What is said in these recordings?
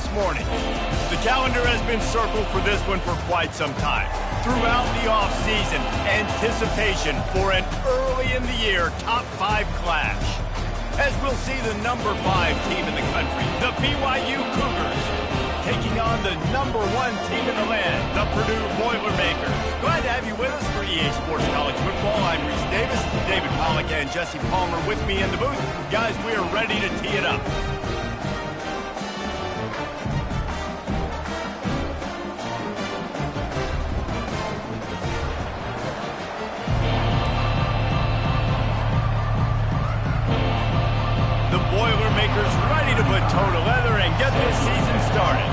this morning. The calendar has been circled for this one for quite some time. Throughout the offseason, anticipation for an early-in-the-year top-5 clash. As we'll see the number 5 team in the country, the BYU Cougars, taking on the number 1 team in the land, the Purdue Boilermakers. Glad to have you with us for EA Sports College Football. I'm Reese Davis, David Pollack and Jesse Palmer with me in the booth. Guys, we are ready to tee it up. Boilermakers ready to put toe to leather and get this season started.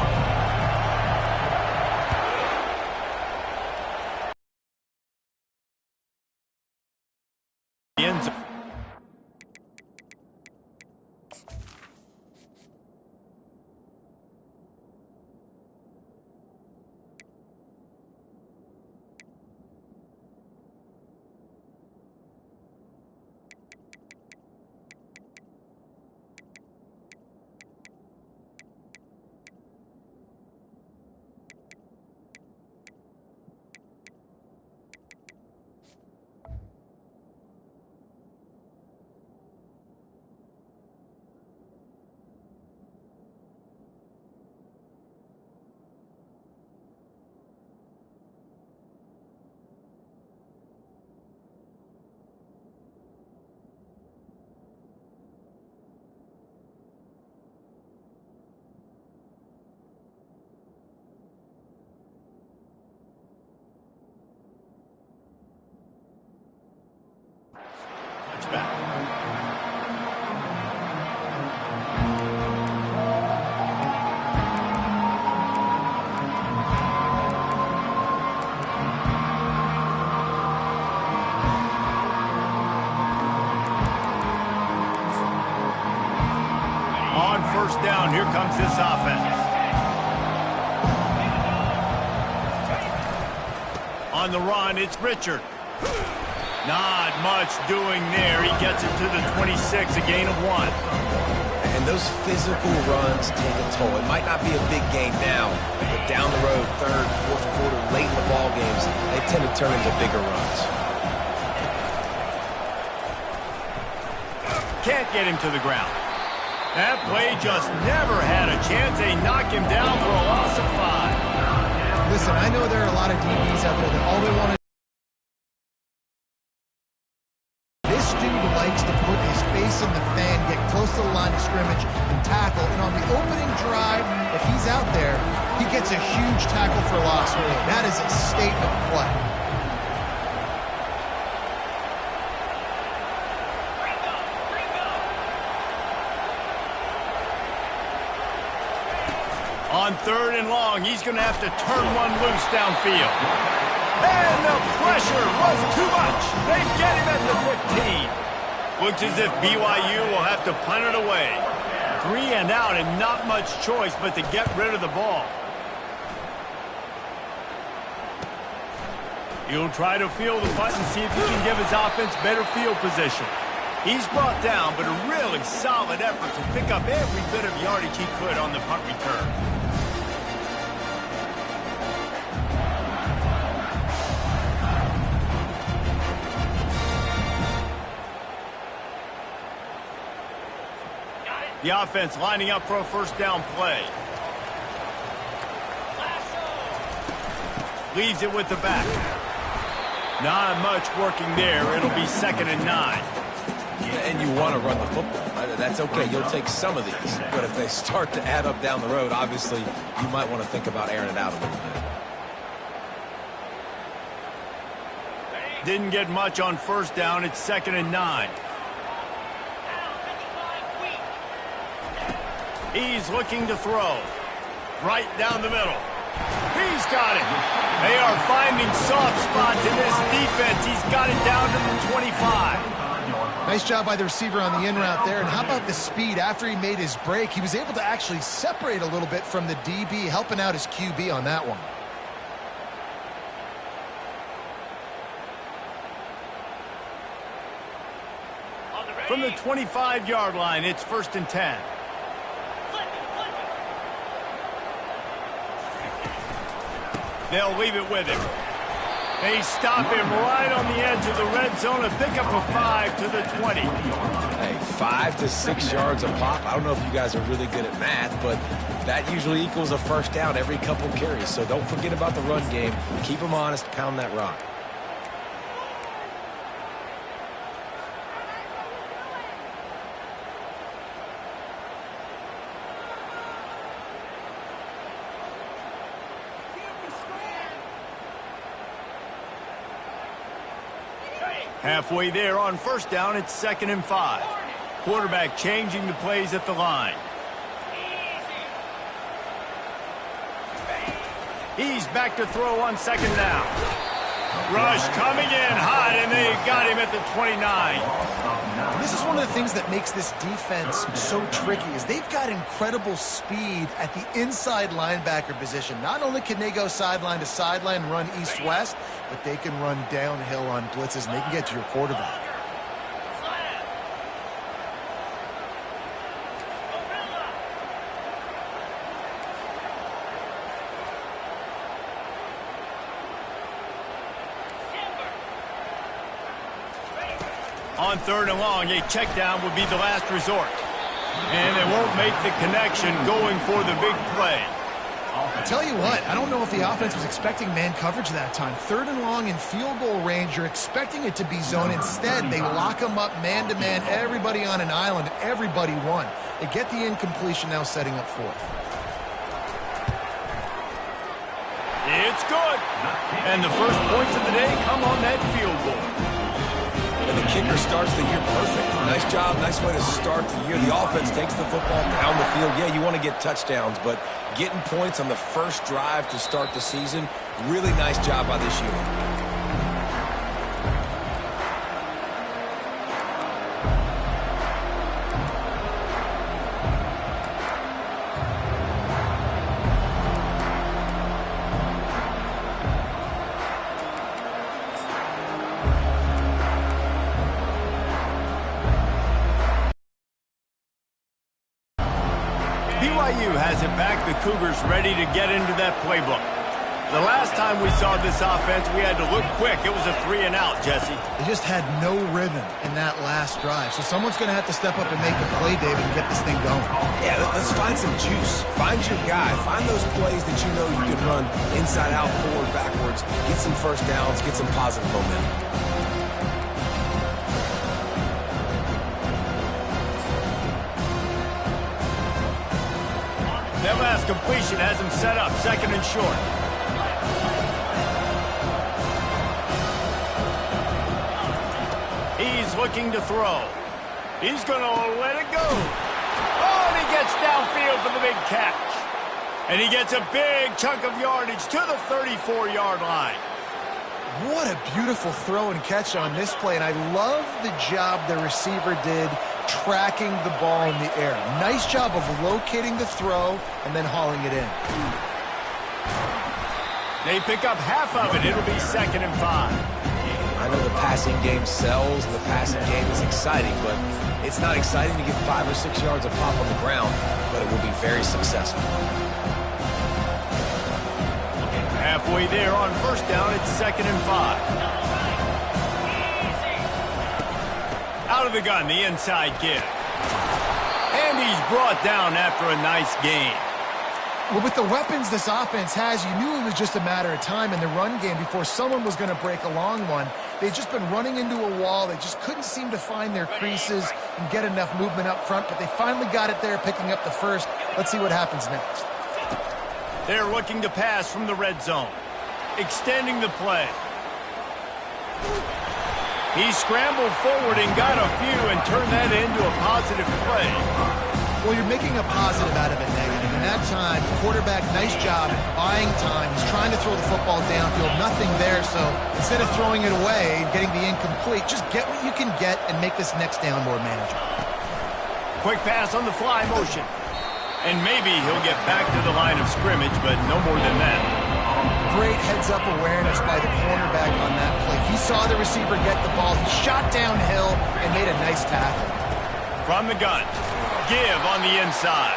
On first down, here comes this offense. On the run, it's Richard. Not much doing there. He gets it to the 26, a gain of 1. And those physical runs take a toll. It might not be a big gain now, but down the road, third, fourth quarter, late in the ball games, they tend to turn into bigger runs. Can't get him to the ground. That play just never had a chance. They knock him down for a loss of 5. Listen, I know there are a lot of DBs out there that all they want to likes to put his face in the fan, get close to the line of scrimmage, and tackle. And on the opening drive, if he's out there, he gets a huge tackle for loss. That is a statement play. On 3rd and long, he's going to have to turn one loose downfield. And the pressure was too much. They get him at the 15. Looks as if BYU will have to punt it away. 3 and out and not much choice but to get rid of the ball. He'll try to field the punt and see if he can give his offense better field position. He's brought down, but a really solid effort to pick up every bit of yardage he could on the punt return. The offense lining up for a first down play. Leaves it with the back. Not much working there. It'll be 2nd and 9. And you want to run the football. That's okay. You'll take some of these. But if they start to add up down the road, obviously, you might want to think about airing it out a little bit. Didn't get much on first down. It's 2nd and 9. He's looking to throw. Right down the middle. He's got it. They are finding soft spots in this defense. He's got it down to the 25. Nice job by the receiver on the in route there. And how about the speed? After he made his break, he was able to actually separate a little bit from the DB, helping out his QB on that one. From the 25-yard line, it's 1st and 10. They'll leave it with him. They stop him right on the edge of the red zone and pick up a 5 to the 20. Hey, 5 to 6 yards a pop. I don't know if you guys are really good at math, but that usually equals a first down every couple carries. So don't forget about the run game. Keep them honest, pound that rock. Halfway there on first down, it's 2nd and 5. Quarterback changing the plays at the line. He's back to throw on 2nd down. Rush coming in hot, and they got him at the 29. This is one of the things that makes this defense so tricky is they've got incredible speed at the inside linebacker position. Not only can they go sideline to sideline and run east-west, but they can run downhill on blitzes, and they can get to your quarterback. On 3rd and long, a check down would be the last resort. And they won't make the connection going for the big play. I'll tell you what, I don't know if the offense was expecting man coverage that time. 3rd and long in field goal range, you're expecting it to be zone. Instead, they lock them up man-to-man, everybody on an island, everybody won. They get the incompletion now setting up 4th. It's good. And the first points of the day come on that field goal. And the kicker starts the year perfect. Nice job, nice way to start the year. The offense takes the football down the field. Yeah, you want to get touchdowns, but getting points on the first drive to start the season, really nice job by this unit. BYU has it back. The Cougars ready to get into that playbook. The last time we saw this offense, we had to look quick. It was a 3-and-out, Jesse. They just had no rhythm in that last drive. So someone's going to have to step up and make a play, David, and get this thing going. Yeah, let's find some juice. Find your guy. Find those plays that you know you can run inside out, forward, backwards. Get some first downs. Get some positive momentum. That last completion has him set up 2nd and short. He's looking to throw. He's going to let it go. Oh, and he gets downfield for the big catch. And he gets a big chunk of yardage to the 34-yard line. What a beautiful throw and catch on this play, and I love the job the receiver did tracking the ball in the air. Nice job of locating the throw and then hauling it in. They pick up half of it. It'll be 2nd and 5. I know the passing game sells and the passing game is exciting, but it's not exciting to get 5 or 6 yards of pop on the ground, but it will be very successful. Halfway there on first down, it's 2nd and 5. Out of the gun, the inside give. And he's brought down after a nice gain. Well, with the weapons this offense has, you knew it was just a matter of time in the run game before someone was going to break a long one. They'd just been running into a wall. They just couldn't seem to find their creases and get enough movement up front, but they finally got it there, picking up the first. Let's see what happens next. They're looking to pass from the red zone, extending the play. He scrambled forward and got a few and turned that into a positive play. Well, you're making a positive out of a negative. And that time, quarterback, nice job buying time. He's trying to throw the football downfield. Nothing there, so instead of throwing it away and getting the incomplete, just get what you can get and make this next down more manageable. Quick pass on the fly motion. And maybe he'll get back to the line of scrimmage, but no more than that. Great heads-up awareness by the cornerback on that play. He saw the receiver get the ball. He shot downhill and made a nice tackle. From the gun, give on the inside.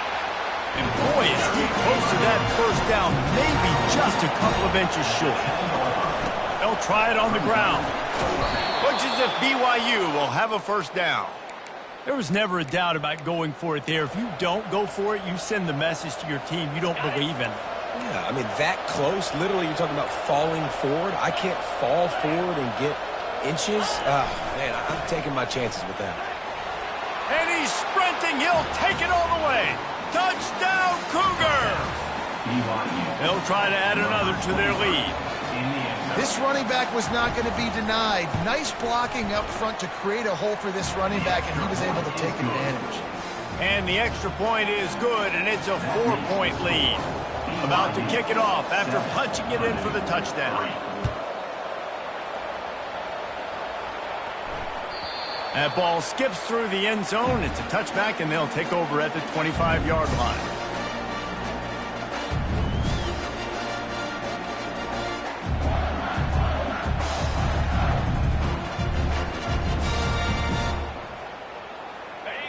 And boy, is he close to that first down, maybe just a couple of inches short. They'll try it on the ground. Looks as if BYU will have a first down. There was never a doubt about going for it there. If you don't go for it, you send the message to your team you don't believe in it. Yeah, I mean, that close, literally you're talking about falling forward. I can't fall forward and get inches. Man, I'm taking my chances with that. And he's sprinting. He'll take it all the way. Touchdown, Cougar! They'll try to add another to their lead. This running back was not going to be denied. Nice blocking up front to create a hole for this running back, and he was able to take advantage. And the extra point is good, and it's a 4-point lead. About to kick it off after punching it in for the touchdown. That ball skips through the end zone. It's a touchback, and they'll take over at the 25-yard line.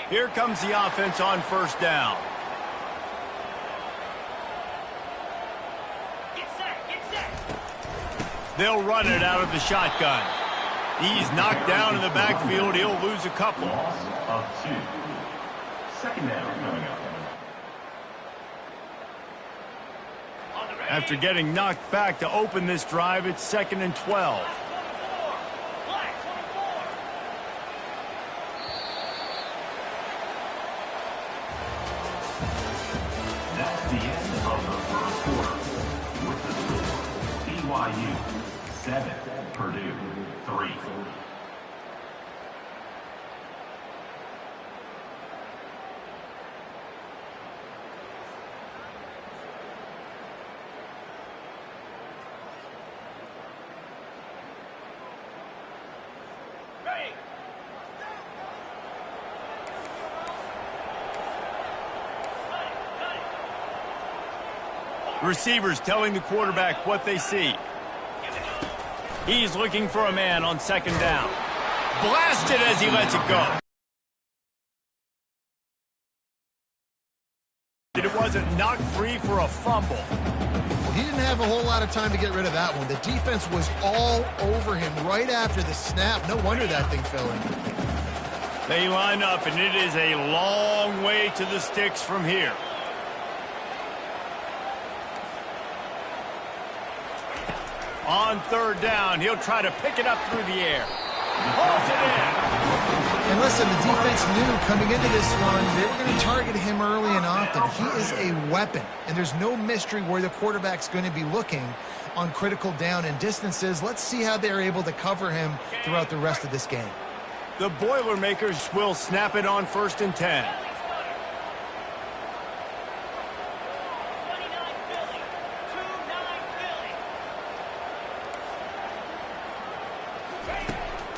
Here comes the offense on first down. They'll run it out of the shotgun. He's knocked down in the backfield. He'll lose a couple. Loss of 2. Second down coming up. After getting knocked back to open this drive, it's 2nd and 12. That's the end of the first quarter. With the score, BYU 7, Purdue 3. Receivers telling the quarterback what they see. He's looking for a man on second down. Blasted as he lets it go. It wasn't knocked free for a fumble. Well, he didn't have a whole lot of time to get rid of that one. The defense was all over him right after the snap. No wonder that thing fell in. They line up, and it is a long way to the sticks from here. On third down, he'll try to pick it up through the air. Holds it in. And listen, the defense knew coming into this one, they were going to target him early and often. He is a weapon, and there's no mystery where the quarterback's going to be looking on critical down and distances. Let's see how they're able to cover him throughout the rest of this game. The Boilermakers will snap it on 1st and 10.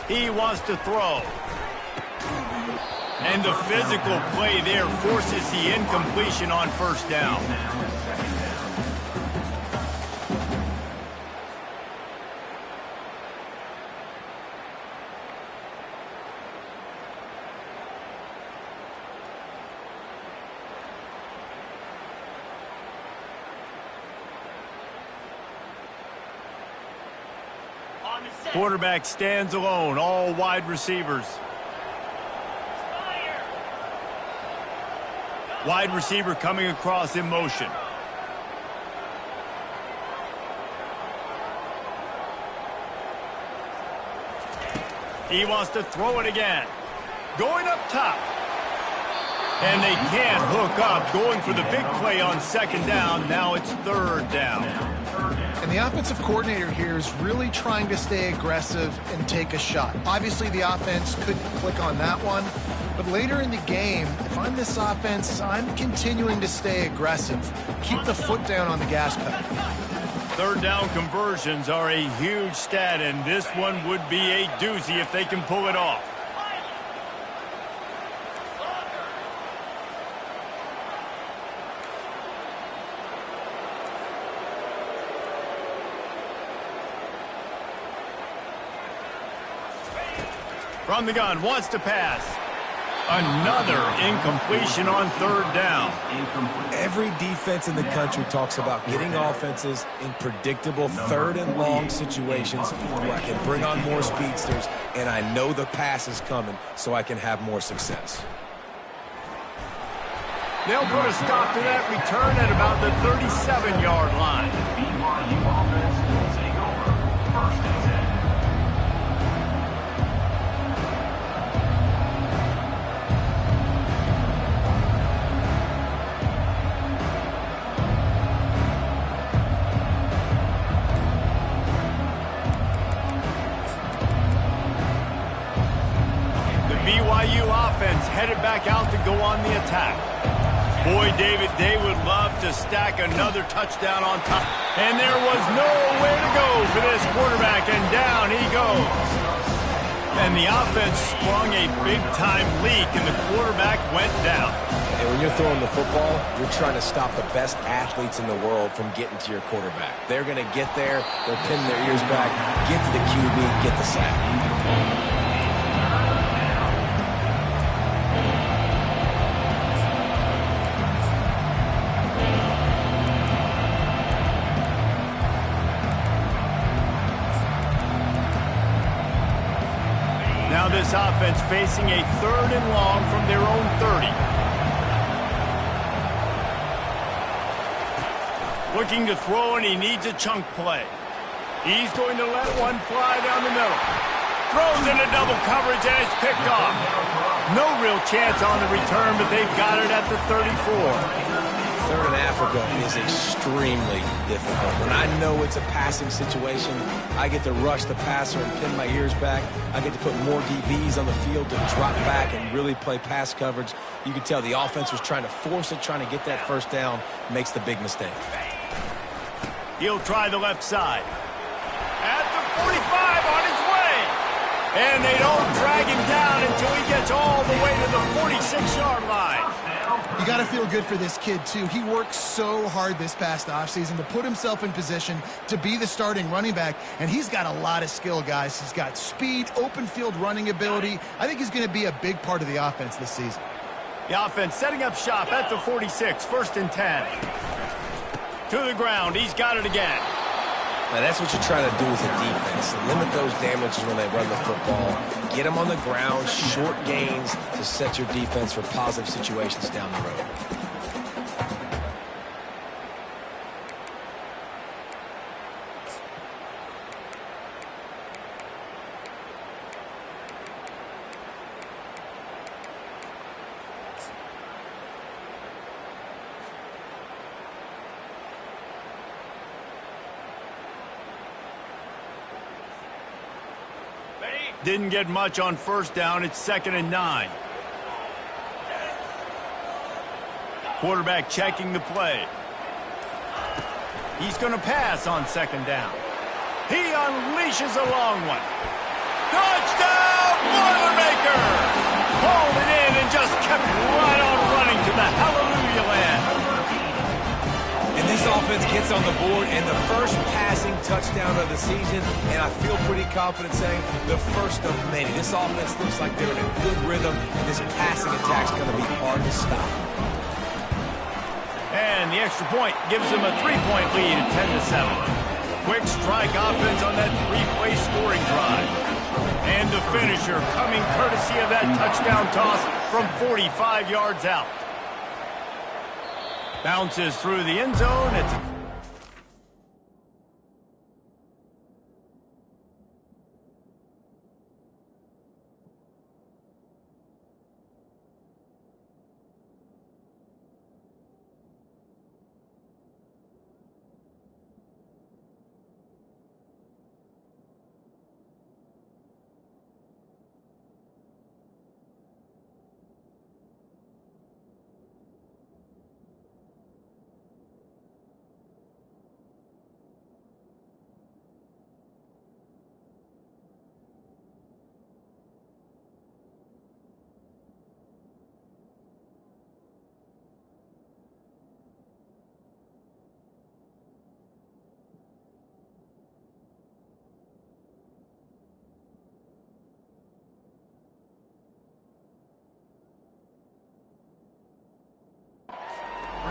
He wants to throw. And the physical play there forces the incompletion on first down. Quarterback stands alone, all wide receivers. Wide receiver coming across in motion. He wants to throw it again. Going up top. And they can't hook up. Going for the big play on second down. Now it's third down. And the offensive coordinator here is really trying to stay aggressive and take a shot. Obviously, the offense couldn't click on that one. But later in the game, if I'm this offense, I'm continuing to stay aggressive. Keep the foot down on the gas pedal. Third down conversions are a huge stat, and this one would be a doozy if they can pull it off. From the gun, wants to pass. Another incompletion on third down. Every defense in the country talks about getting offenses in predictable third and long situations where I can bring on more speedsters and I know the pass is coming so I can have more success. They'll put a stop to that return at about the 37-yard line. BYU offense will take over. First and 10. The BYU offense headed back out to go on the attack. Boy, David, they would love to stack another touchdown on top. And there was nowhere to go for this quarterback, and down he goes. And the offense sprung a big-time leak, and the quarterback went down. And when you're throwing the football, you're trying to stop the best athletes in the world from getting to your quarterback. They're going to get there, they're pinning their ears back, get to the QB, get the sack. Now this offense facing a third and long from their own 30. Looking to throw, and he needs a chunk play. He's going to let one fly down the middle. Throws into double coverage, and it's picked off. No real chance on the return, but they've got it at the 34. Third in Africa is extremely difficult. When I know it's a passing situation, I get to rush the passer and pin my ears back. I get to put more DBs on the field to drop back and really play pass coverage. You can tell the offense was trying to force it, trying to get that first down, makes the big mistake. He'll try the left side. At the 45, on his way. And they don't drag him down until he gets all the way to the 46-yard line. You got to feel good for this kid, too. He worked so hard this past offseason to put himself in position to be the starting running back, and he's got a lot of skill, guys. He's got speed, open field running ability. I think he's going to be a big part of the offense this season. The offense setting up shop at the 46, first and 10. To the ground, he's got it again. Now that's what you're trying to do as a defense. Limit those damages when they run the football. Get them on the ground, short gains to set your defense for positive situations down the road. Didn't get much on first down. It's 2nd and 9. Quarterback checking the play. He's going to pass on 2nd down. He unleashes a long one. Touchdown, Boilermaker! Pulled it in and just kept right on running to the hallelujah land. And this offense gets on the board, and the first passing touchdown of the season, and I feel pretty confident saying the first of many. This offense looks like they're in a good rhythm, and this passing attack's going to be hard to stop. And the extra point gives them a 3-point lead at 10-7. Quick strike offense on that 3-play scoring drive. And the finisher coming courtesy of that touchdown toss from 45 yards out. Bounces through the end zone. It's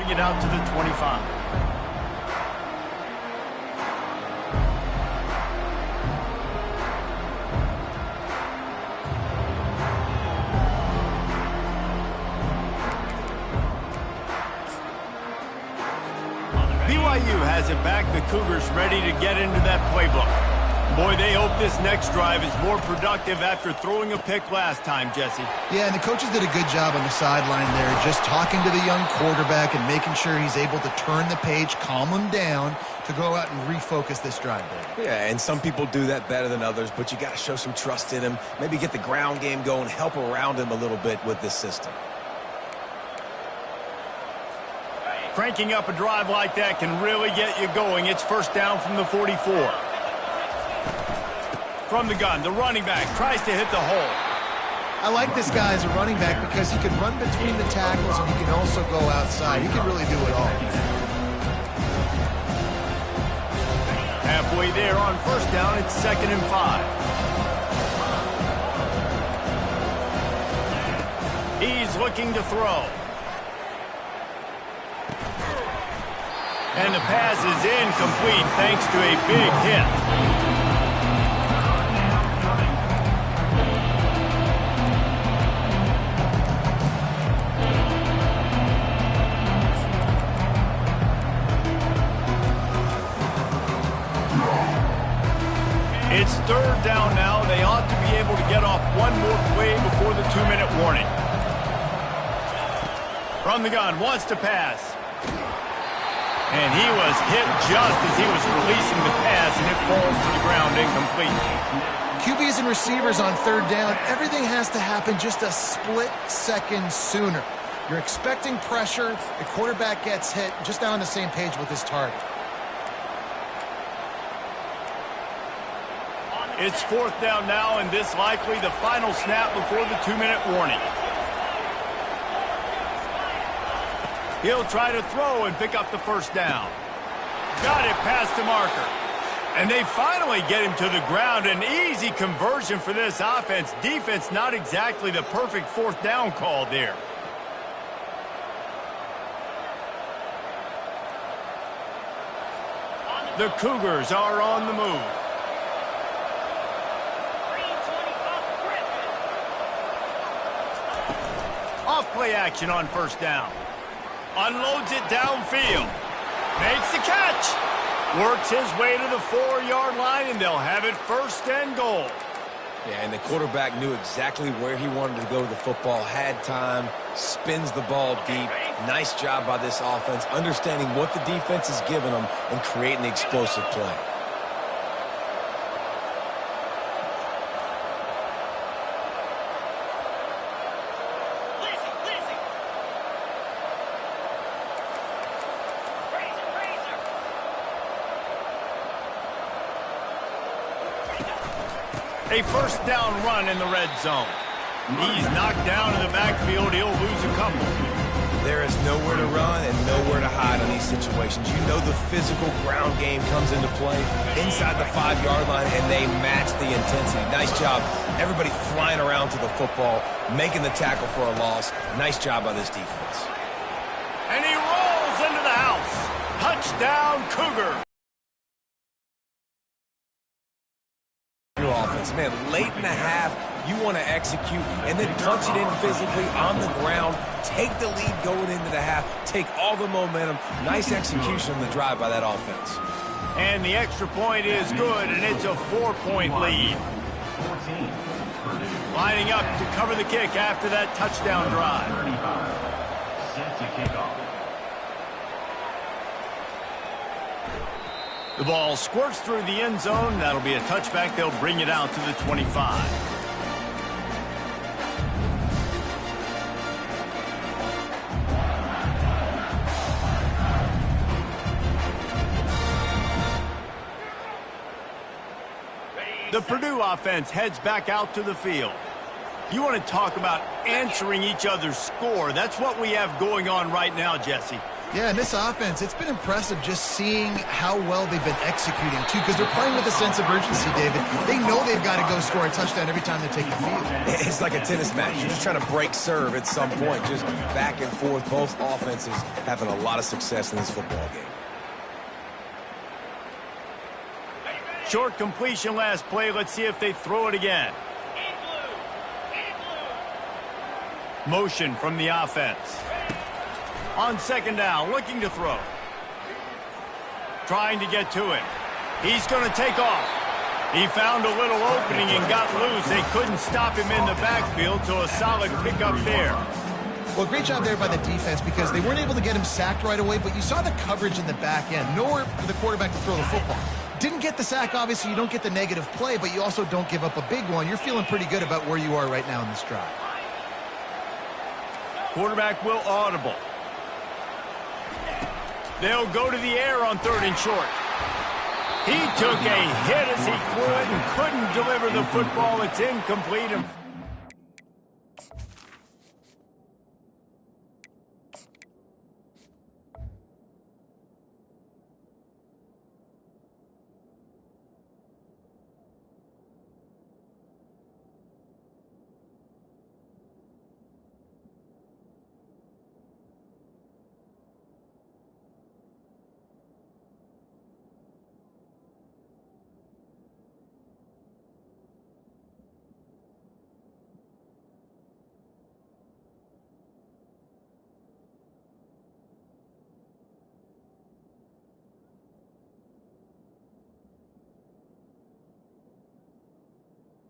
bring it out to the 25. BYU has it back. The Cougars ready to get into that playbook. Boy, they hope this next drive is more productive after throwing a pick last time, Jesse. Yeah, and the coaches did a good job on the sideline there, just talking to the young quarterback and making sure he's able to turn the page, calm him down to go out and refocus this drive, Dave. Yeah, and some people do that better than others, but you got to show some trust in him, maybe get the ground game going, help around him a little bit with this system. Cranking up a drive like that can really get you going. It's first down from the 44. From the gun, the running back tries to hit the hole. I like this guy as a running back because he can run between the tackles and he can also go outside. He can really do it all. Halfway there on first down, it's 2nd and 5. He's looking to throw. And the pass is incomplete thanks to a big hit. It's 3rd down now. They ought to be able to get off one more play before the 2-minute warning. From the gun, wants to pass. And he was hit just as he was releasing the pass, and it falls to the ground incomplete. QBs and receivers on 3rd down, everything has to happen just a split second sooner. You're expecting pressure, the quarterback gets hit, just now on the same page with his target. It's 4th down now, and this likely the final snap before the 2-minute warning. He'll try to throw and pick up the first down. Got it past the marker. And they finally get him to the ground. An easy conversion for this offense. Defense not exactly the perfect 4th down call there. The Cougars are on the move. Off play action on first down. Unloads it downfield. Makes the catch. Works his way to the 4-yard line, and they'll have it 1st and goal. Yeah, and the quarterback knew exactly where he wanted to go with the football, had time, spins the ball deep. Nice job by this offense, understanding what the defense is giving them and creating the explosive play. A first down run in the red zone. He's knocked down in the backfield. He'll lose a couple. There is nowhere to run and nowhere to hide on these situations. You know the physical ground game comes into play inside the 5-yard line, and they match the intensity. Nice job. Everybody flying around to the football, making the tackle for a loss. Nice job by this defense. And he rolls into the house. Touchdown, Cougar. Offense, man, late in the half, you want to execute and then punch it in physically on the ground, take the lead going into the half, take all the momentum. Nice execution on the drive by that offense. And the extra point is good, and it's a 4-point lead. Lining up to cover the kick after that touchdown drive. Set to kick off. The ball squirts through the end zone. That'll be a touchback. They'll bring it out to the 25. The Purdue offense heads back out to the field. You want to talk about answering each other's score. That's what we have going on right now, Jesse. Yeah, and this offense, it's been impressive just seeing how well they've been executing, too, because they're playing with a sense of urgency, David. They know they've got to go score a touchdown every time they take the field. It's like a tennis match. You're just trying to break serve at some point, just back and forth. Both offenses having a lot of success in this football game. Short completion last play. Let's see if they throw it again. Motion from the offense. On second down, looking to throw. Trying to get to him. He's going to take off. He found a little opening and got loose. They couldn't stop him in the backfield, so a solid pickup there. Well, great job there by the defense because they weren't able to get him sacked right away, but you saw the coverage in the back end. Nowhere for the quarterback to throw the football. Didn't get the sack, obviously. You don't get the negative play, but you also don't give up a big one. You're feeling pretty good about where you are right now in this drive. Quarterback will audible. They'll go to the air on 3rd and short. He took a hit as he threw it and couldn't deliver the football. It's incomplete.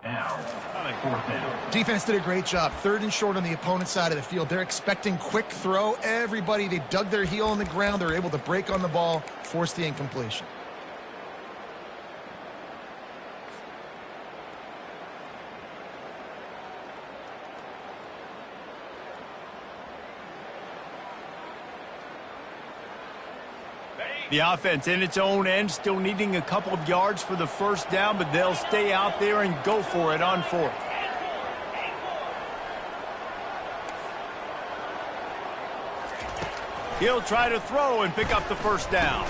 Now, 4th down. Defense did a great job. 3rd and short on the opponent's side of the field. They're expecting quick throw. Everybody, they dug their heel on the ground. They're able to break on the ball, force the incompletion. The offense in its own end, still needing a couple of yards for the first down, but they'll stay out there and go for it on 4th. He'll try to throw and pick up the first down.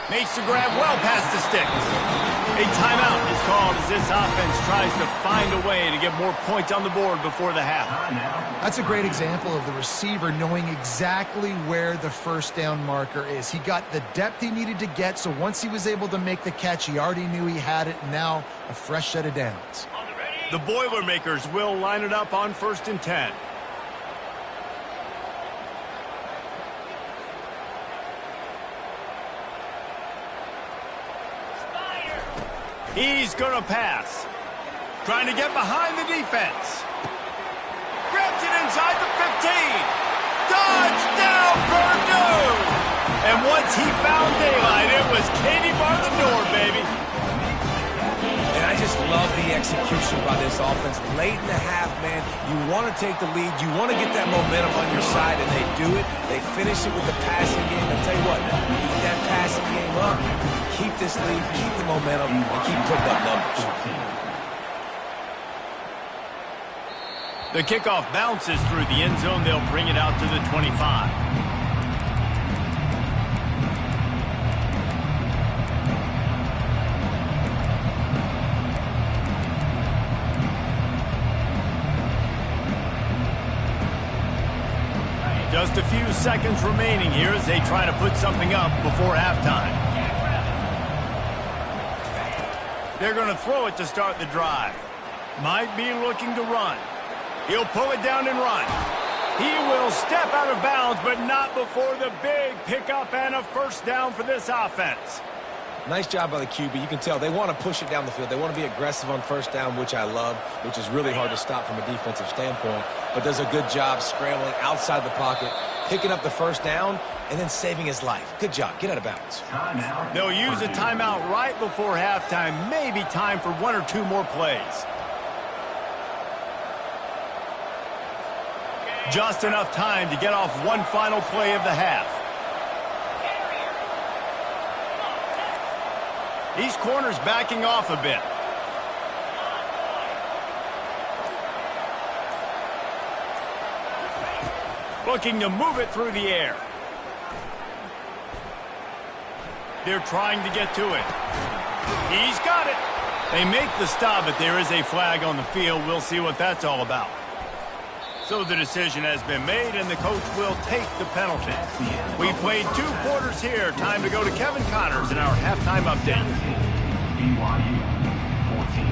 Makes the grab well past the sticks. A timeout is called as this offense tries to find a way to get more points on the board before the half. That's a great example of the receiver knowing exactly where the first down marker is. He got the depth he needed to get, so once he was able to make the catch, he already knew he had it. Now a fresh set of downs. The Boilermakers will line it up on 1st and 10. He's going to pass. Trying to get behind the defense. Grabs it inside the 15. Touchdown, Purdue! And once he found daylight, it was Katie bar the door, baby. And I just love the execution by this offense. Late in the half, man, you want to take the lead. You want to get that momentum on your side, and they do it. They finish it with the passing game. I'll tell you what, keep that passing game up. Keep this lead, keep the momentum, and keep putting up numbers. The kickoff bounces through the end zone. They'll bring it out to the 25. Just a few seconds remaining here as they try to put something up before halftime. They're going to throw it to start the drive. Might be looking to run. He'll pull it down and run. He will step out of bounds, but not before the big pickup and a first down for this offense. Nice job by the QB. You can tell they want to push it down the field. They want to be aggressive on first down, which I love, which is really hard to stop from a defensive standpoint, but does a good job scrambling outside the pocket, picking up the first down, and then saving his life. Good job. Get out of bounds. They'll use a timeout right before halftime. Maybe time for 1 or 2 more plays. Just enough time to get off one final play of the half. These corners backing off a bit. Looking to move it through the air. They're trying to get to it. He's got it. They make the stop, but there is a flag on the field. We'll see what that's all about. So the decision has been made, and the coach will take the penalty. We played 2 quarters here. Time to go to Kevin Connors in our halftime update. BYU 14.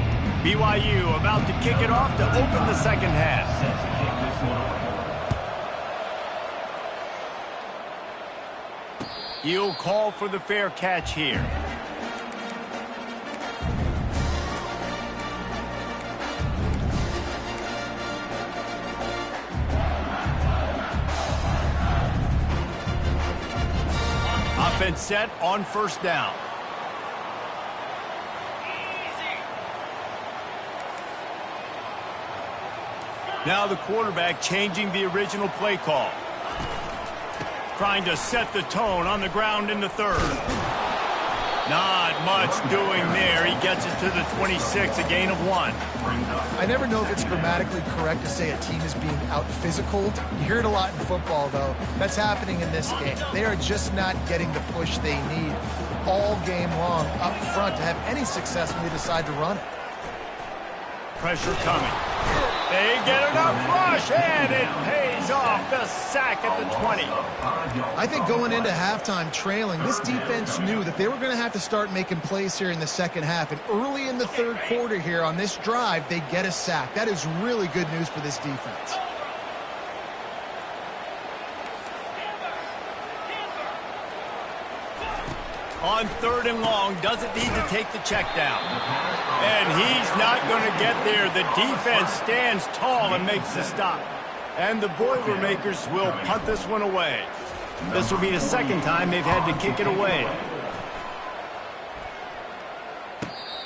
BYU about to kick it off to open the second half. Set to kick this one away. He'll call for the fair catch here. Offense set on first down. Now the quarterback changing the original play call. Trying to set the tone on the ground in the third. Not much doing there. He gets it to the 26, a gain of 1. I never know if it's grammatically correct to say a team is being out-physicaled. You hear it a lot in football, though. That's happening in this game. They are just not getting the push they need all game long up front to have any success when they decide to run it. Pressure coming. They get enough rush, and it pays off. The sack at the 20. I think going into halftime trailing, this defense knew that they were going to have to start making plays here in the second half. And early in the third quarter here on this drive, they get a sack. That is really good news for this defense. On 3rd and long, doesn't need to take the check down. And he's not going to get there. The defense stands tall and makes the stop. And the Boilermakers will punt this one away. This will be the second time they've had to kick it away.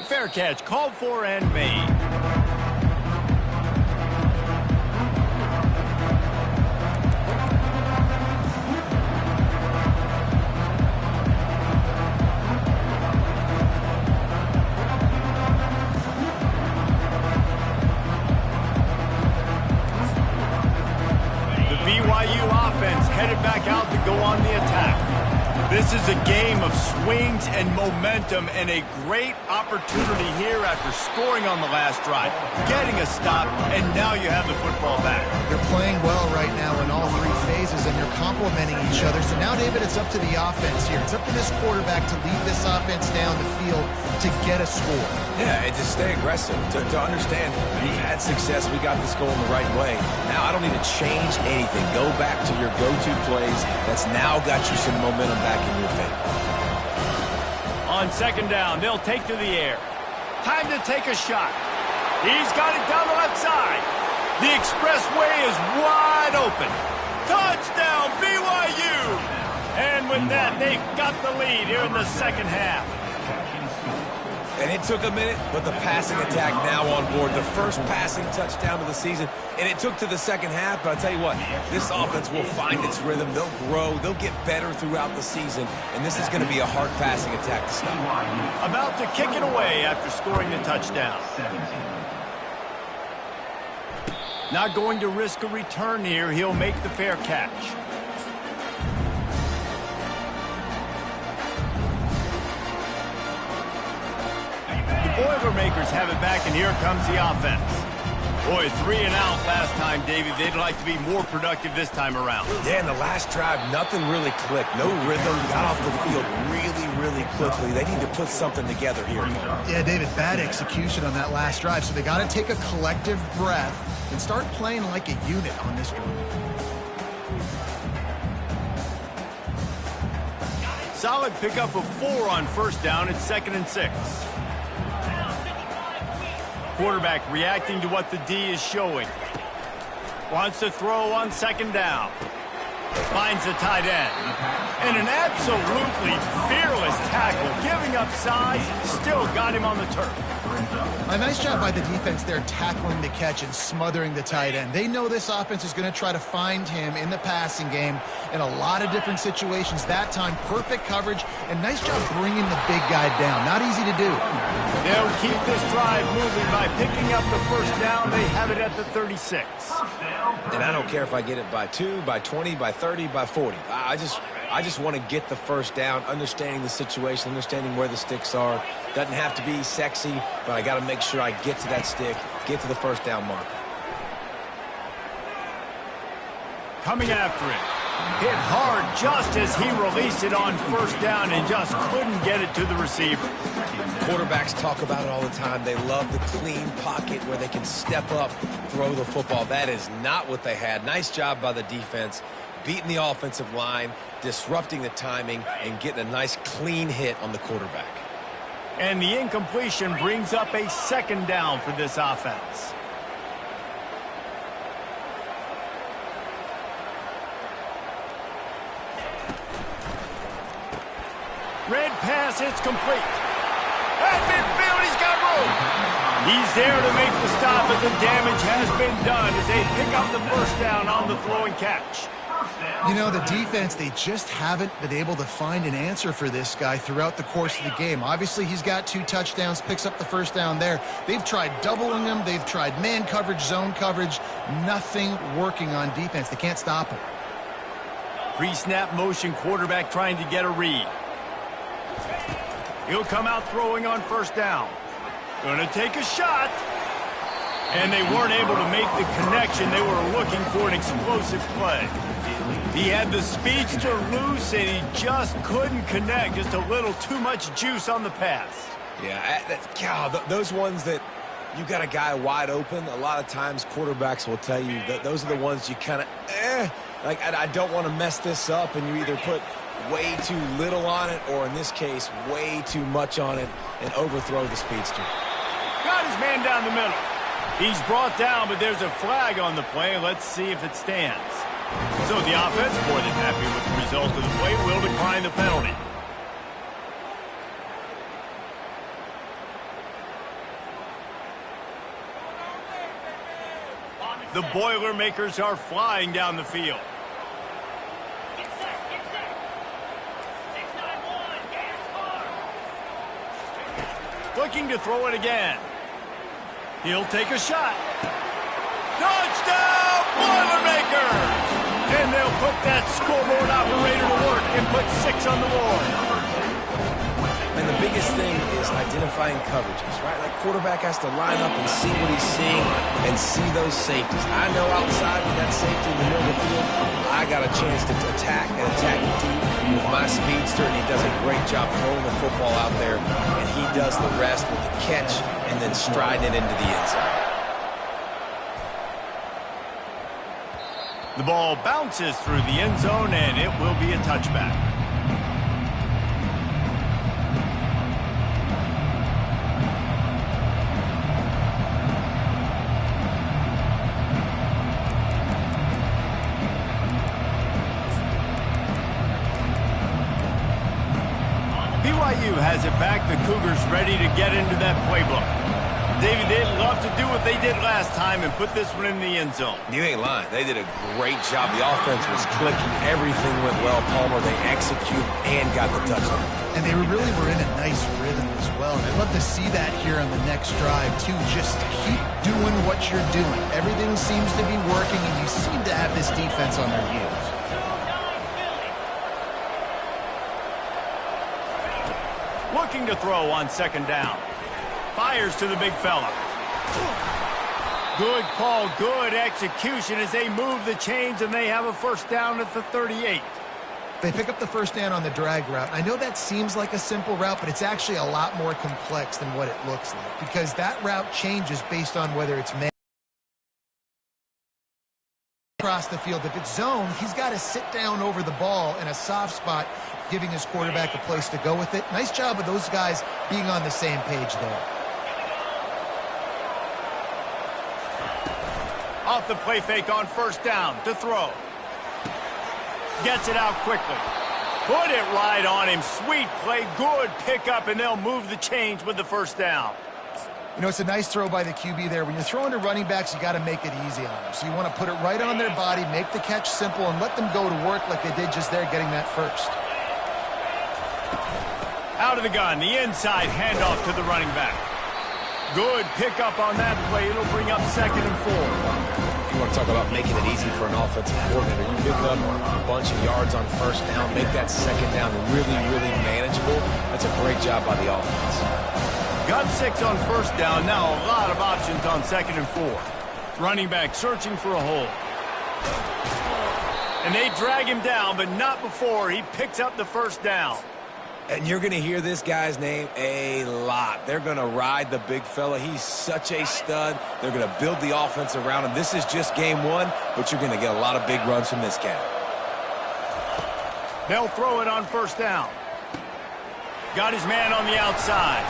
Fair catch called for and made. BYU offense headed back out to go on the attack. This is a game of swings and momentum and a great opportunity here after scoring on the last drive, getting a stop, and now you have the football back. They're playing well right now in all 3 phases, and they're complementing each other. So now, David, it's up to the offense here. It's up to this quarterback to lead this offense down the field to get a score. Yeah, and to stay aggressive, to understand we've had success, we got this going the right way. Now I don't need to change anything. Go back to your go-to plays. That's now got you some momentum back in your favor. On 2nd down, they'll take to the air. Time to take a shot. He's got it down the left side. The expressway is wide open. Touchdown, BYU! And with that, they've got the lead here in the second half. And it took a minute, but the passing attack now on board. The first passing touchdown of the season, and it took to the second half. But I'll tell you what, this offense will find its rhythm. They'll grow. They'll get better throughout the season. And this is going to be a hard passing attack to stop. About to kick it away after scoring the touchdown. Not going to risk a return here. He'll make the fair catch. Boilermakers have it back, and here comes the offense. Boy, 3 and out last time, David. They'd like to be more productive this time around. Yeah, in the last drive, nothing really clicked. No rhythm. Got off the field really quickly. They need to put something together here. Yeah, David, bad execution on that last drive. So they got to take a collective breath and start playing like a unit on this drive. Solid pickup of 4 on first down. It's 2nd and 6. Quarterback reacting to what the D is showing. Wants to throw on 2nd down. Finds the tight end. And an absolutely fearless tackle. Giving up size. Still got him on the turf. A nice job by the defense there tackling the catch and smothering the tight end. They know this offense is going to try to find him in the passing game in a lot of different situations. That time, perfect coverage and nice job bringing the big guy down. Not easy to do. They'll keep this drive moving by picking up the first down. They have it at the 36. And I don't care if I get it by 2, by 20, by 30, by 40. I just want to get the first down, understanding the situation, understanding where the sticks are. Doesn't have to be sexy, but I got to make sure I get to that stick, get to the first down marker. Coming after it. Hit hard just as he released it on first down and just couldn't get it to the receiver. Quarterbacks talk about it all the time. They love the clean pocket where they can step up, throw the football. That is not what they had. Nice job by the defense, beating the offensive line, disrupting the timing, and getting a nice clean hit on the quarterback. And the incompletion brings up a second down for this offense. Red pass, it's complete. At midfield, he's got room. He's there to make the stop, but the damage has been done as they pick up the first down on the throw and catch. You know, the defense, they just haven't been able to find an answer for this guy throughout the course of the game. Obviously, he's got 2 touchdowns, picks up the first down there. They've tried doubling him. They've tried man coverage, zone coverage. Nothing working on defense. They can't stop him. Pre-snap motion, quarterback trying to get a read. He'll come out throwing on first down. Gonna take a shot. And they weren't able to make the connection. They were looking for an explosive play. He had the speedster loose, and he just couldn't connect. Just a little too much juice on the pass. Yeah, those ones that you got a guy wide open, a lot of times quarterbacks will tell you that those are the ones you kind of, like, I don't want to mess this up, and you either put way too little on it, or in this case, way too much on it, and overthrow the speedster. Got his man down the middle. He's brought down, but there's a flag on the play. Let's see if it stands. So the offense, more than happy with the result of the play, will decline the penalty. The Boilermakers are flying down the field. Looking to throw it again. He'll take a shot. Touchdown, Boilermakers! And they'll put that scoreboard operator to work and put 6 on the board. And the biggest thing is identifying coverages, right? Like, quarterback has to line up and see what he's seeing and see those safeties. I know outside with that safety in the middle of the field, I got a chance to attack and attack deep with my speedster, and he does a great job throwing the football out there, and he does the rest with the catch and then striding it into the end zone. The ball bounces through the end zone, and it will be a touchback. BYU has it back. The Cougars ready to get into that playbook. David, they'd love to do what they did last time and put this one in the end zone. You ain't lying. They did a great job. The offense was clicking. Everything went well, Palmer. They executed and got the touchdown. And they really were in a nice rhythm as well. And I'd love to see that here on the next drive, too. Just keep doing what you're doing. Everything seems to be working, and you seem to have this defense on their heels. Looking to throw on second down. Fires to the big fella. Good call, good execution as they move the chains, and they have a first down at the 38. They pick up the first down on the drag route. I know that seems like a simple route, but it's actually a lot more complex than what it looks like, because that route changes based on whether it's man across the field. If it's zone, he's got to sit down over the ball in a soft spot, giving his quarterback a place to go with it. Nice job of those guys being on the same page there. Off the play fake on first down to throw. Gets it out quickly. Put it right on him. Sweet play, good pickup, and they'll move the chains with the first down. You know, it's a nice throw by the QB there. When you're throwing to running backs, you got to make it easy on them. So you want to put it right on their body, make the catch simple, and let them go to work like they did just there, getting that first. Out of the gun, the inside handoff to the running back. Good pickup on that play. It'll bring up 2nd and 4. You want to talk about making it easy for an offensive coordinator. You pick up a bunch of yards on first down, make that second down really, really manageable. That's a great job by the offense. Got 6 on first down. Now a lot of options on 2nd and 4. Running back searching for a hole. And they drag him down, but not before he picks up the first down. And you're going to hear this guy's name a lot. They're going to ride the big fella. He's such a stud. They're going to build the offense around him. This is just game 1, but you're going to get a lot of big runs from this guy. They'll throw it on first down. Got his man on the outside.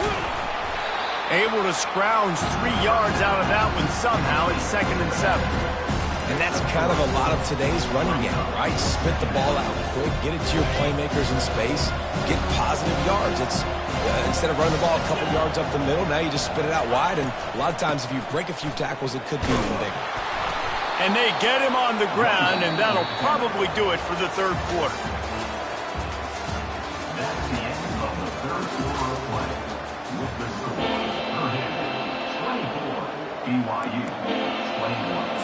Able to scrounge 3 yards out of that one somehow. It's 2nd and 7. And that's kind of a lot of today's running game, right? Spit the ball out quick, get it to your playmakers in space, get positive yards. It's instead of running the ball a couple yards up the middle, now you just spit it out wide. And a lot of times if you break a few tackles, it could be even bigger. And they get him on the ground, and that'll probably do it for the 3rd quarter. That's the end of the 3rd quarter of play. With the score, Purdue 24, BYU 21.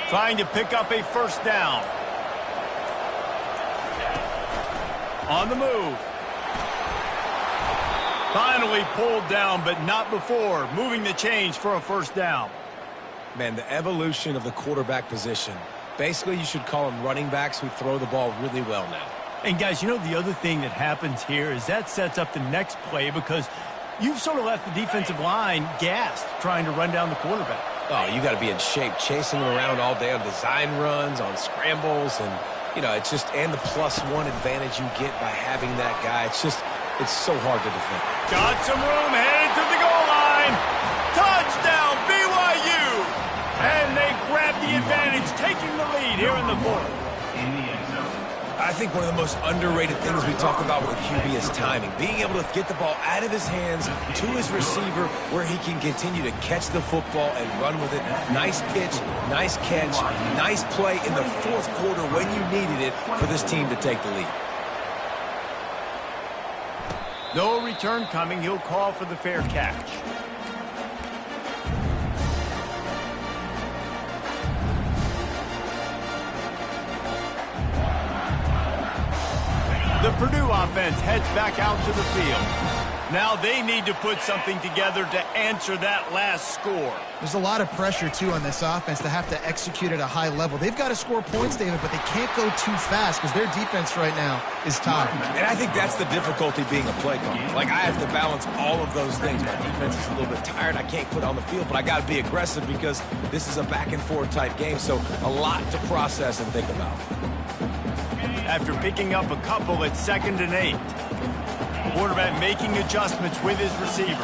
Trying to pick up a first down. On the move. Finally pulled down, but not before. Moving the chains for a first down. Man, the evolution of the quarterback position. Basically, you should call them running backs who throw the ball really well now. And guys, you know the other thing that happens here is that sets up the next play because you've sort of left the defensive line gassed trying to run down the quarterback. Oh, you got to be in shape, chasing him around all day on design runs, on scrambles, and, you know, it's just, and the +1 advantage you get by having that guy. It's so hard to defend. Got some room, headed to the goal line. Touchdown, BYU! And they grab the advantage, taking the lead here in the 4th. In the end zone. I think one of the most underrated things we talk about with a QB is timing. Being able to get the ball out of his hands to his receiver where he can continue to catch the football and run with it. Nice pitch, nice catch, nice play in the 4th quarter when you needed it for this team to take the lead. No return coming. He'll call for the fair catch. The Purdue offense heads back out to the field. Now they need to put something together to answer that last score. There's a lot of pressure, too, on this offense to have to execute at a high level. They've got to score points, David, but they can't go too fast because their defense right now is tired. And I think that's the difficulty being a play caller. Like, I have to balance all of those things. My defense is a little bit tired. I can't put on the field, but I got to be aggressive because this is a back-and-forth type game, so a lot to process and think about. After picking up a couple at 2nd and 8. Quarterback making adjustments with his receivers.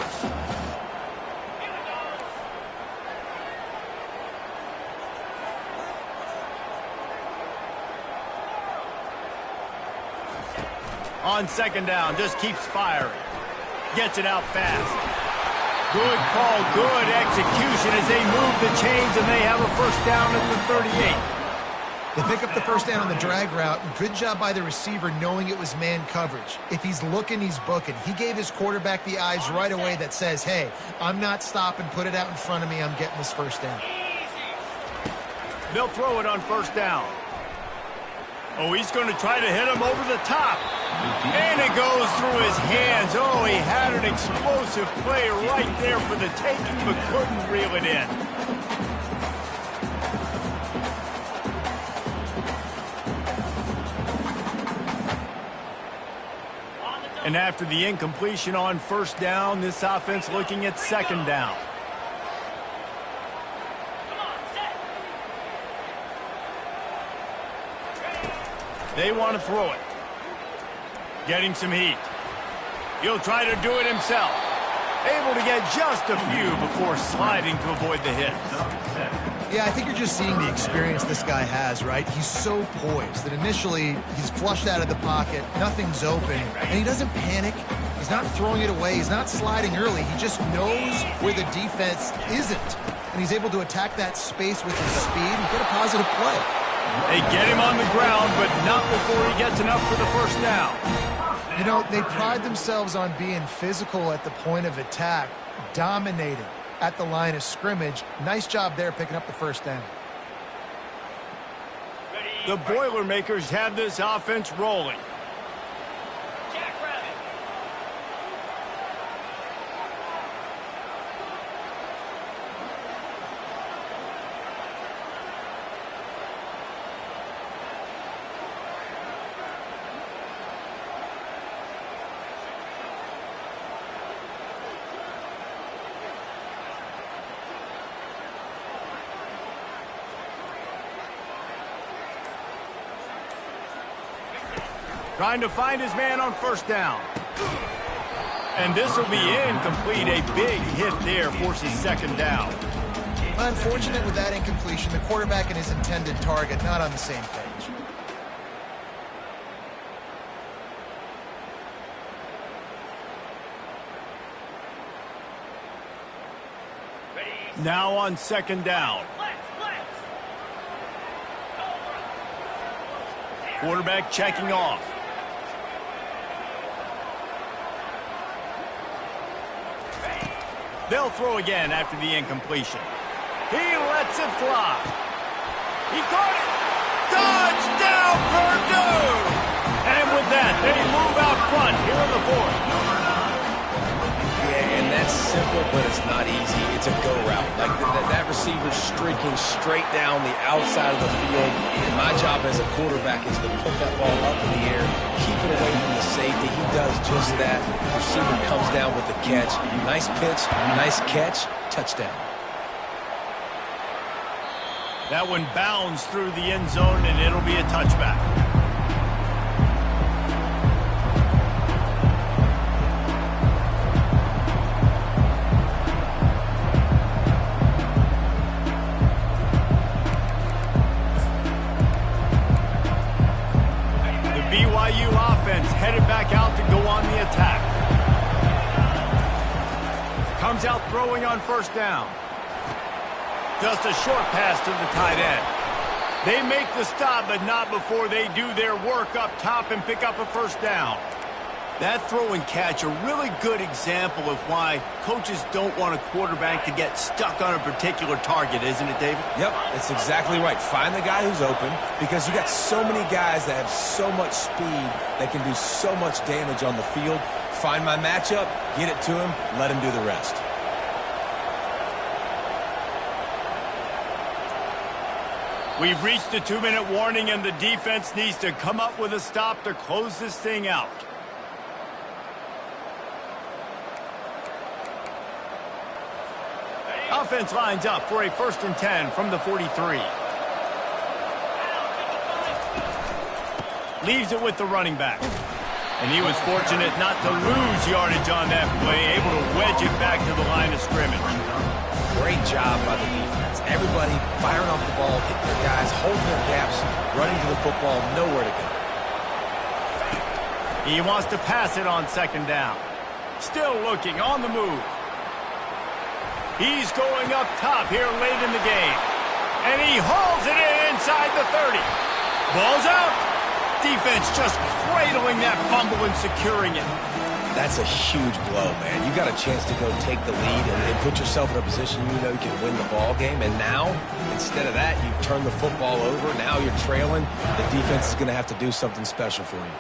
On 2nd down, just keeps firing. Gets it out fast. Good call, good execution as they move the chains and they have a first down at the 38. They pick up the first down on the drag route. Good job by the receiver knowing it was man coverage. If he's looking, he's booking. He gave his quarterback the eyes right away that says, hey, I'm not stopping. Put it out in front of me. I'm getting this first down. They'll throw it on first down. Oh, he's going to try to hit him over the top. And it goes through his hands. Oh, he had an explosive play right there for the taking, but couldn't reel it in. And after the incompletion on first down, this offense looking at 2nd down. They want to throw it. Getting some heat. He'll try to do it himself. Able to get just a few before sliding to avoid the hit. Yeah, I think you're just seeing the experience this guy has, right? He's so poised that initially he's flushed out of the pocket, nothing's open, and he doesn't panic. He's not throwing it away. He's not sliding early. He just knows where the defense isn't, and he's able to attack that space with his speed and get a positive play. They get him on the ground, but not before he gets enough for the first down. You know, they pride themselves on being physical at the point of attack, dominating at the line of scrimmage. Nice job there picking up the first down. The Boilermakers have this offense rolling. Trying to find his man on first down. And this will be incomplete. A big hit there forces second down. Unfortunate with that incompletion. The quarterback and his intended target not on the same page. Now on second down. Quarterback checking off. They'll throw again after the incompletion. He lets it fly. He caught it. Touchdown, Purdue! And with that, they move out front here in the fourth. Yeah, and that's simple, but it's not easy. It's a go route. Like that receiver streaking straight down the outside of the field. And my job as a quarterback is to put that ball up in the air, keep it away from the safety. He does just that. The receiver comes down with the catch. Nice pitch, nice catch, touchdown. That one bounds through the end zone, and it'll be a touchback. The BYU offense headed back out to go on the attack. Comes out throwing on first down. Just a short pass to the tight end. They make the stop, but not before they do their work up top and pick up a first down. That throw and catch, a really good example of why coaches don't want a quarterback to get stuck on a particular target, isn't it, David? Yep, that's exactly right. Find the guy who's open, because you got so many guys that have so much speed that can do so much damage on the field. Find my matchup, get it to him, let him do the rest. We've reached the 2-minute warning, and the defense needs to come up with a stop to close this thing out. Offense lines up for a 1st and 10 from the 43. Leaves it with the running back. And he was fortunate not to lose yardage on that play, able to wedge it back to the line of scrimmage. Great job by the defense. Everybody firing off the ball, hitting their guys, holding their gaps, running to the football, nowhere to go. He wants to pass it on second down. Still looking on the move. He's going up top here late in the game. And he hauls it in inside the 30. Ball's out. Defense just cradling that fumble and securing it. That's a huge blow, man. You got a chance to go take the lead and put yourself in a position you know you can win the ball game. And now, instead of that, you turn the football over. Now you're trailing. The defense is going to have to do something special for you.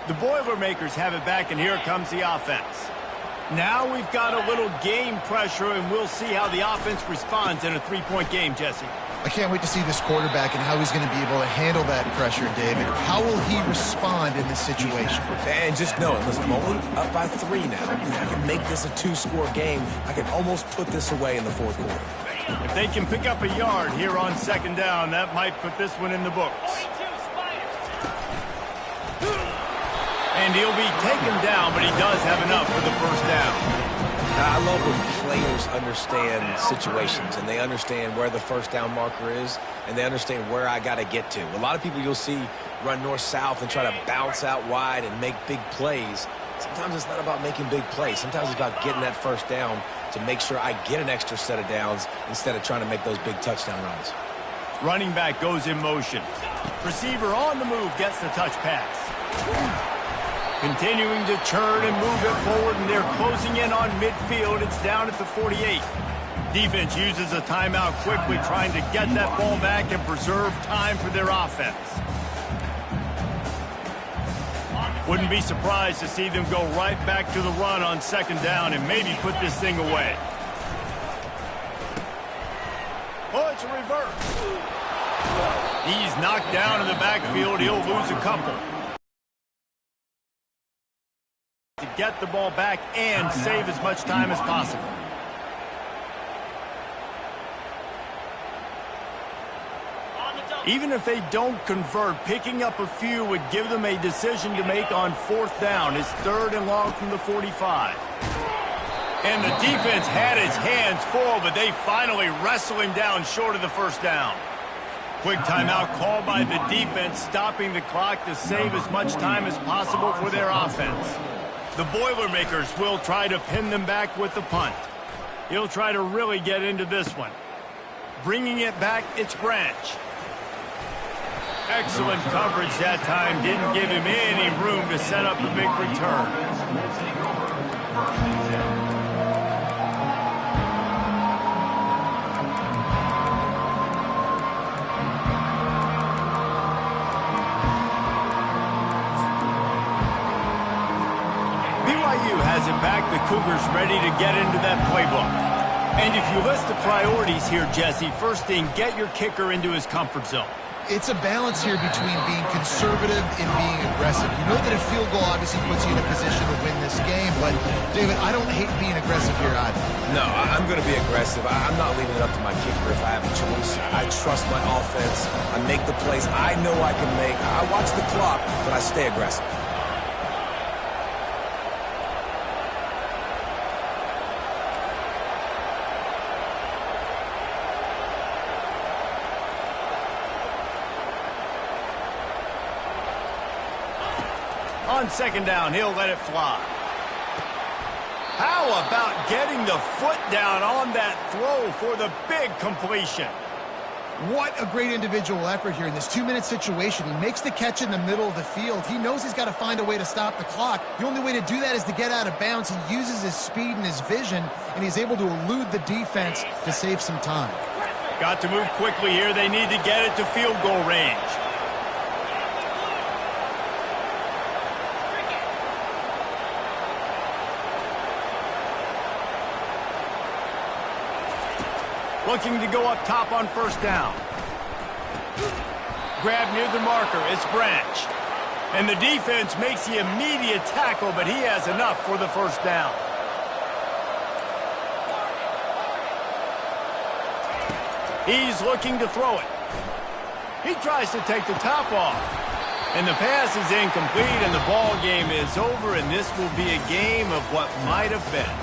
The Boilermakers have it back, and here comes the offense. Now we've got a little game pressure, and we'll see how the offense responds in a 3-point game, Jesse. I can't wait to see this quarterback and how he's going to be able to handle that pressure, David. How will he respond in this situation? And just know it. Listen, I'm only up by 3 now. I can make this a 2-score game. I can almost put this away in the 4th quarter. If they can pick up a yard here on second down, that might put this one in the books. And he'll be taken down, but he does have enough for the first down. I love when players understand situations and they understand where the first down marker is and they understand where I got to get to. A lot of people you'll see run north-south and try to bounce out wide and make big plays. Sometimes it's not about making big plays. Sometimes it's about getting that first down to make sure I get an extra set of downs instead of trying to make those big touchdown runs. Running back goes in motion. Receiver on the move gets the touch pass. Continuing to churn and move it forward, and they're closing in on midfield. It's down at the 48. Defense uses a timeout quickly, trying to get that ball back and preserve time for their offense. Wouldn't be surprised to see them go right back to the run on second down and maybe put this thing away. Oh, it's a reverse. He's knocked down in the backfield. He'll lose a couple. To get the ball back and save as much time as possible. Even if they don't convert, picking up a few would give them a decision to make on fourth down. It's 3rd and long from the 45. And the defense had his hands full, but they finally wrestle him down short of the first down. Quick timeout called by the defense, stopping the clock to save as much time as possible for their offense. The Boilermakers will try to pin them back with the punt. He'll try to really get into this one. Bringing it back, it's Branch. Excellent coverage that time. Didn't give him any room to set up a big return. BYU has it back. The Cougars ready to get into that playbook. And if you list the priorities here, Jesse, first thing, get your kicker into his comfort zone. It's a balance here between being conservative and being aggressive. You know that a field goal obviously puts you in a position to win this game, but, David, I don't hate being aggressive here either. No, I'm going to be aggressive. I'm not leaving it up to my kicker if I have a choice. I trust my offense. I make the plays I know I can make. I watch the clock, but I stay aggressive. On second down, he'll let it fly. How about getting the foot down on that throw for the big completion? What a great individual effort here in this 2-minute situation. He makes the catch in the middle of the field. He knows he's got to find a way to stop the clock. The only way to do that is to get out of bounds. He uses his speed and his vision, and he's able to elude the defense to save some time. Got to move quickly here. They need to get it to field goal range. Looking to go up top on first down. Grab near the marker. It's Branch. And the defense makes the immediate tackle, but he has enough for the first down. He's looking to throw it. He tries to take the top off. And the pass is incomplete, and the ball game is over, and this will be a game of what might have been.